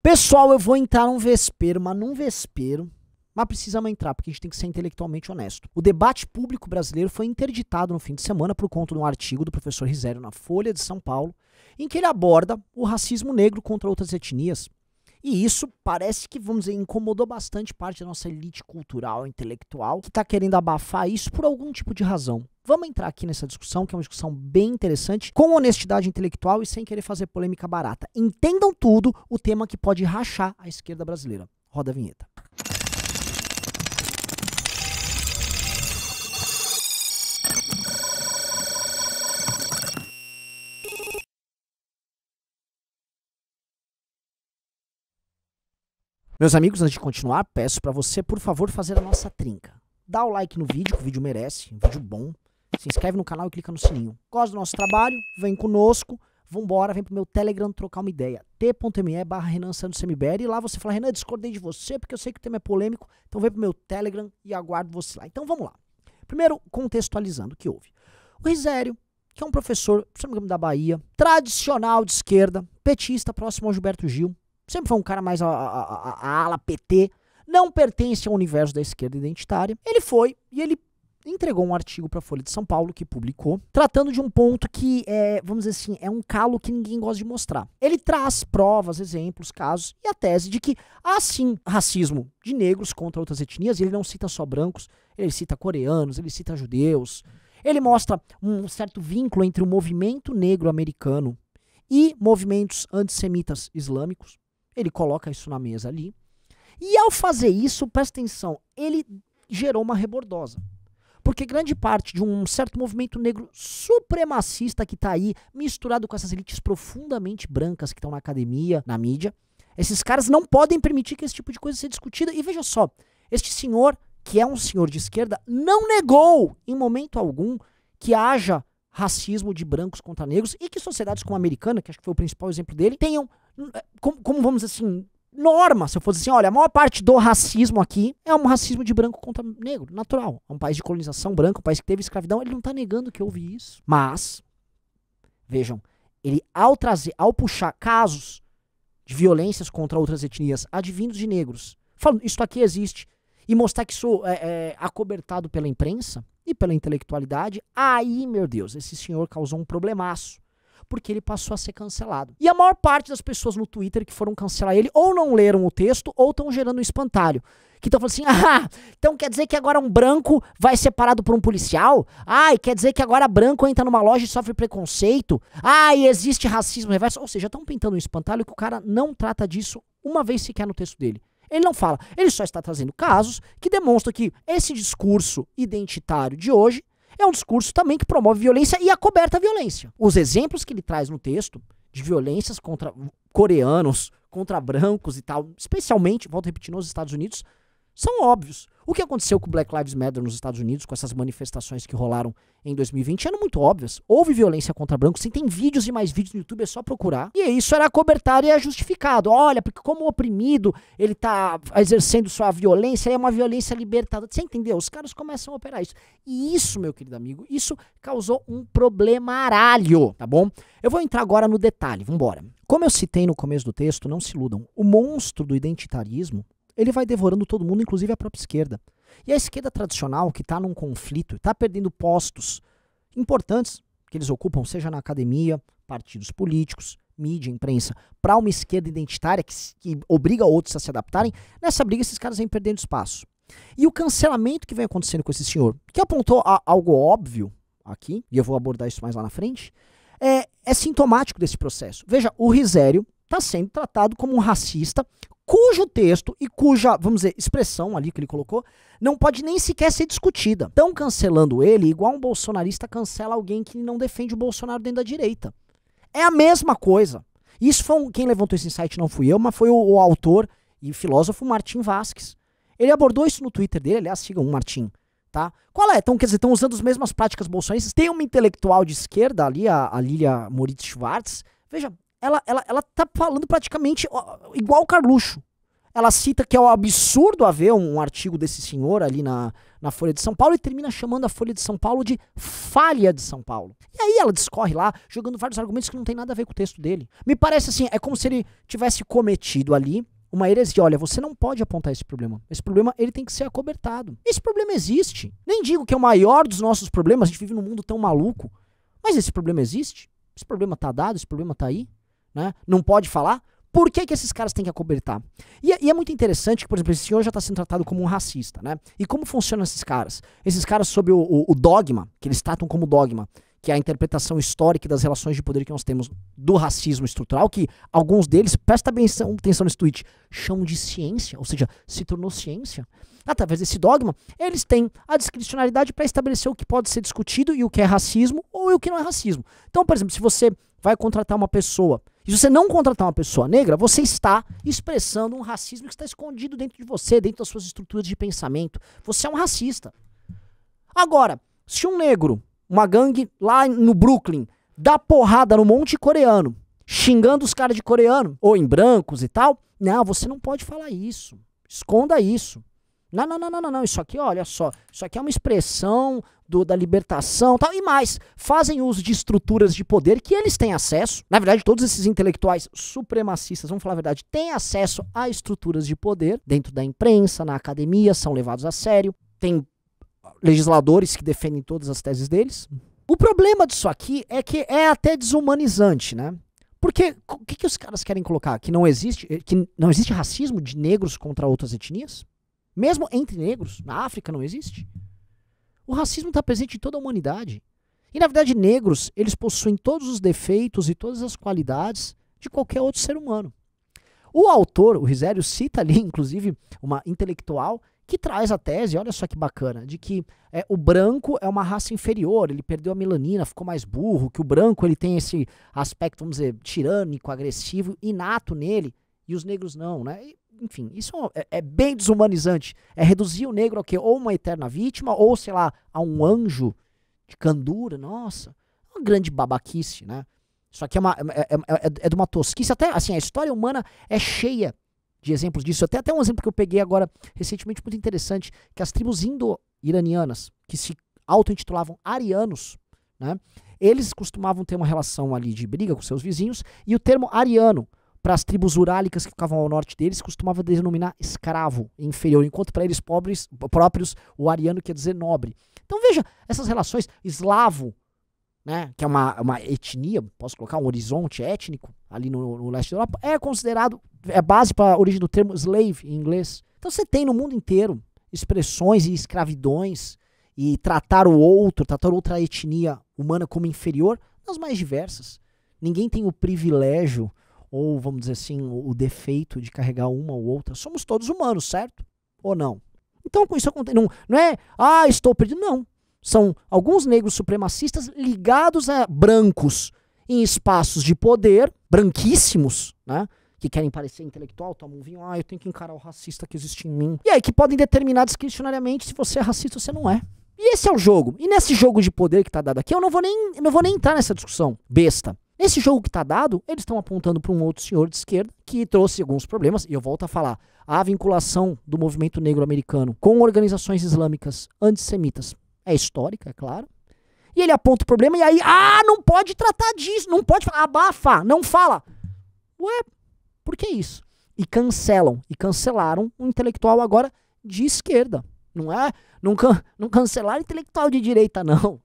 Pessoal, eu vou entrar num vespeiro, mas precisamos entrar, porque a gente tem que ser intelectualmente honesto. O debate público brasileiro foi interditado no fim de semana por conta de um artigo do professor Risério na Folha de São Paulo, em que ele aborda o racismo negro contra outras etnias. E isso parece que, vamos dizer, incomodou bastante parte da nossa elite cultural, intelectual, que está querendo abafar isso por algum tipo de razão. Vamos entrar aqui nessa discussão, que é uma discussão bem interessante, com honestidade intelectual e sem querer fazer polêmica barata. Entendam tudo, o tema que pode rachar a esquerda brasileira. Roda a vinheta. Meus amigos, antes de continuar, peço para você, por favor, fazer a nossa trinca. Dá o like no vídeo, que o vídeo merece, um vídeo bom. Se inscreve no canal e clica no sininho. Gosta do nosso trabalho? Vem conosco. Vambora, vem pro meu Telegram trocar uma ideia. t.me/RenanSantosMBR. E lá você fala, Renan, discordei de você, porque eu sei que o tema é polêmico. Então vem pro meu Telegram e aguardo você lá. Então vamos lá. Primeiro, contextualizando o que houve. O Risério, que é um professor, se não me engano, da Bahia, tradicional de esquerda, petista, próximo ao Gilberto Gil. Sempre foi um cara mais a ala PT, não pertence ao universo da esquerda identitária. Ele foi e ele entregou um artigo para a Folha de São Paulo, que publicou, tratando de um ponto que, vamos dizer assim, é um calo que ninguém gosta de mostrar. Ele traz provas, exemplos, casos e a tese de que há sim racismo de negros contra outras etnias, e ele não cita só brancos, ele cita coreanos, ele cita judeus. Ele mostra um certo vínculo entre o movimento negro americano e movimentos antissemitas islâmicos. Ele coloca isso na mesa ali. E ao fazer isso, presta atenção, ele gerou uma rebordosa. Porque grande parte de um certo movimento negro supremacista que está aí, misturado com essas elites profundamente brancas que estão na academia, na mídia, esses caras não podem permitir que esse tipo de coisa seja discutida. E veja só, este senhor, que é um senhor de esquerda, não negou em momento algum que haja racismo de brancos contra negros e que sociedades como a americana, que acho que foi o principal exemplo dele, tenham, como vamos dizer assim, norma, se eu fosse assim, olha, a maior parte do racismo aqui é um racismo de branco contra negro, natural. É um país de colonização branca, um país que teve escravidão, ele não está negando que houve isso. Mas, vejam, ele ao puxar casos de violências contra outras etnias advindos de negros, falando, isso aqui existe, e mostrar que isso é acobertado pela imprensa e pela intelectualidade, aí, meu Deus, esse senhor causou um problemaço. Porque ele passou a ser cancelado. E a maior parte das pessoas no Twitter que foram cancelar ele ou não leram o texto ou estão gerando um espantalho. Que estão falando assim, então quer dizer que agora um branco vai ser parado por um policial? E quer dizer que agora branco entra numa loja e sofre preconceito? E existe racismo reverso? Ou seja, estão pintando um espantalho que o cara não trata disso uma vez sequer no texto dele. Ele não fala, ele só está trazendo casos que demonstram que esse discurso identitário de hoje é um discurso também que promove violência e acoberta a violência. Os exemplos que ele traz no texto de violências contra coreanos, contra brancos e tal, especialmente, volto a repetir, nos Estados Unidos, são óbvios. O que aconteceu com o Black Lives Matter nos Estados Unidos, com essas manifestações que rolaram em 2020, eram muito óbvias. Houve violência contra brancos, sim, tem vídeos e mais vídeos no YouTube, é só procurar. E isso era acobertado e é justificado. Olha, porque como o oprimido, ele tá exercendo sua violência, é uma violência libertadora. Você entendeu? Os caras começam a operar isso. E isso, meu querido amigo, isso causou um problemaralho, tá bom? Eu vou entrar agora no detalhe, vambora. Como eu citei no começo do texto, não se iludam, o monstro do identitarismo, ele vai devorando todo mundo, inclusive a própria esquerda. E a esquerda tradicional, que está num conflito, está perdendo postos importantes que eles ocupam, seja na academia, partidos políticos, mídia, imprensa, para uma esquerda identitária que obriga outros a se adaptarem, nessa briga esses caras vêm perdendo espaço. E o cancelamento que vem acontecendo com esse senhor, que apontou algo óbvio aqui, e eu vou abordar isso mais lá na frente, é sintomático desse processo. Veja, o Risério está sendo tratado como um racista, cujo texto e cuja, vamos dizer, expressão ali que ele colocou, não pode nem sequer ser discutida. Estão cancelando ele igual um bolsonarista cancela alguém que não defende o Bolsonaro dentro da direita. É a mesma coisa. Isso foi quem levantou esse insight não fui eu, mas foi o autor e filósofo Martim Vasques. Ele abordou isso no Twitter dele, aliás, sigam o Martim, tá? Qual é? Então, quer dizer, estão usando as mesmas práticas bolsonaristas. Tem uma intelectual de esquerda ali, a Lilia Moritz Schwartz, veja, ela tá falando praticamente igual o Carluxo. Ela cita que é um absurdo haver um artigo desse senhor ali na na Folha de São Paulo e termina chamando a Folha de São Paulo de falha de São Paulo. E aí ela discorre lá, jogando vários argumentos que não tem nada a ver com o texto dele. Me parece assim, é como se ele tivesse cometido ali uma heresia. Olha, você não pode apontar esse problema. Esse problema, ele tem que ser acobertado. Esse problema existe. Nem digo que é o maior dos nossos problemas, a gente vive num mundo tão maluco, mas esse problema existe. Esse problema tá dado, esse problema tá aí, né? Não pode falar? Por que esses caras têm que acobertar? E é muito interessante que, por exemplo, esse senhor já está sendo tratado como um racista, né? E como funcionam esses caras? Esses caras sob o dogma, que eles tratam como dogma, que é a interpretação histórica das relações de poder que nós temos do racismo estrutural, que alguns deles, presta bem atenção nesse tweet, chamam de ciência, ou seja, se tornou ciência. Através desse dogma, eles têm a discricionalidade para estabelecer o que pode ser discutido e o que é racismo ou o que não é racismo. Então, por exemplo, se você vai contratar uma pessoa, e se você não contratar uma pessoa negra, você está expressando um racismo que está escondido dentro de você, dentro das suas estruturas de pensamento. Você é um racista. Agora, se um negro, uma gangue lá no Brooklyn, dá porrada no monte coreano, xingando os caras de coreano, ou em brancos e tal, não, você não pode falar isso. Esconda isso. Não, isso aqui, olha só, isso aqui é uma expressão da libertação tal, e mais, fazem uso de estruturas de poder que eles têm acesso. Na verdade, todos esses intelectuais supremacistas, vamos falar a verdade, têm acesso a estruturas de poder dentro da imprensa, na academia, são levados a sério, tem legisladores que defendem todas as teses deles. O problema disso aqui é que é até desumanizante, né? Porque o que os caras querem colocar? Que não existe racismo de negros contra outras etnias? Mesmo entre negros, na África não existe. O racismo está presente em toda a humanidade. E na verdade negros, eles possuem todos os defeitos e todas as qualidades de qualquer outro ser humano. O autor, o Risério, cita ali inclusive uma intelectual que traz a tese, olha só que bacana, de que o branco é uma raça inferior, ele perdeu a melanina, ficou mais burro, que o branco ele tem esse aspecto, vamos dizer, tirânico, agressivo, inato nele, e os negros não, né? Enfim, isso é bem desumanizante. É reduzir o negro ao quê? Ou uma eterna vítima, ou, sei lá, a um anjo de candura. Nossa, uma grande babaquice, né? Isso aqui é de uma tosquice. Até, assim, a história humana é cheia de exemplos disso. Até um exemplo que eu peguei agora, recentemente, muito interessante, que as tribos indo-iranianas, que se auto-intitulavam arianos, né? Eles costumavam ter uma relação ali de briga com seus vizinhos, e o termo ariano, para as tribos urálicas que ficavam ao norte deles, costumava denominar escravo, inferior, enquanto para eles próprios o ariano quer dizer nobre. Então veja, essas relações, eslavo, né, que é uma etnia, posso colocar um horizonte étnico ali no leste da Europa, é considerado, é base para a origem do termo slave em inglês. Então você tem no mundo inteiro expressões e escravidões e tratar outra etnia humana como inferior, nas mais diversas. Ninguém tem o privilégio ou, vamos dizer assim, o defeito de carregar uma ou outra. Somos todos humanos, certo? Ou não? Então, com isso acontece. Não é, estou perdido. Não. São alguns negros supremacistas ligados a brancos em espaços de poder, branquíssimos, né? Que querem parecer intelectual, tomam um vinho, eu tenho que encarar o racista que existe em mim. E aí, que podem determinar discricionariamente se você é racista ou você não é. E esse é o jogo. E nesse jogo de poder que está dado aqui, eu não vou nem entrar nessa discussão besta. Nesse jogo que está dado, eles estão apontando para um outro senhor de esquerda que trouxe alguns problemas, e eu volto a falar, a vinculação do movimento negro americano com organizações islâmicas antissemitas é histórica, é claro. E ele aponta o problema e aí, não pode tratar disso, não pode falar, abafa, não fala. Ué, por que isso? E cancelaram um intelectual agora de esquerda. Não cancelaram intelectual de direita, não.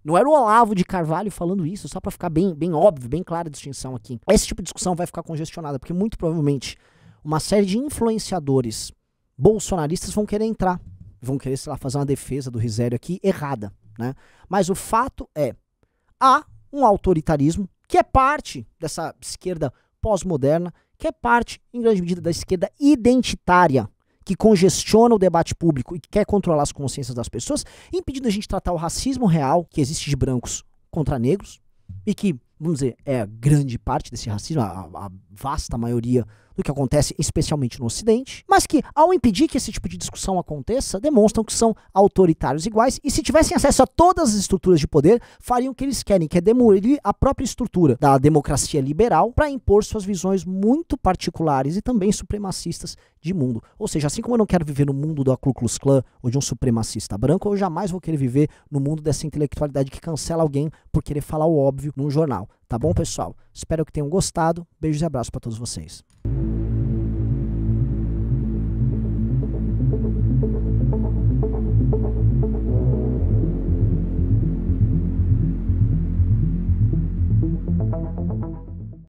Não era o Olavo de Carvalho falando isso, só para ficar bem óbvio, bem clara a distinção aqui. Esse tipo de discussão vai ficar congestionada, porque muito provavelmente uma série de influenciadores bolsonaristas vão querer entrar. Vão querer, sei lá, fazer uma defesa do Risério aqui errada, né? Mas o fato é, há um autoritarismo que é parte dessa esquerda pós-moderna, que é parte, em grande medida, da esquerda identitária, que congestiona o debate público e que quer controlar as consciências das pessoas, impedindo a gente tratar o racismo real que existe de brancos contra negros, e que, vamos dizer, é a grande parte desse racismo, a vasta maioria do que acontece especialmente no Ocidente, mas que, ao impedir que esse tipo de discussão aconteça, demonstram que são autoritários iguais e, se tivessem acesso a todas as estruturas de poder, fariam o que eles querem, que é demolir a própria estrutura da democracia liberal para impor suas visões muito particulares e também supremacistas de mundo. Ou seja, assim como eu não quero viver no mundo da Ku Klux Klan ou de um supremacista branco, eu jamais vou querer viver no mundo dessa intelectualidade que cancela alguém por querer falar o óbvio num jornal. Tá bom, pessoal? Espero que tenham gostado. Beijos e abraços para todos vocês.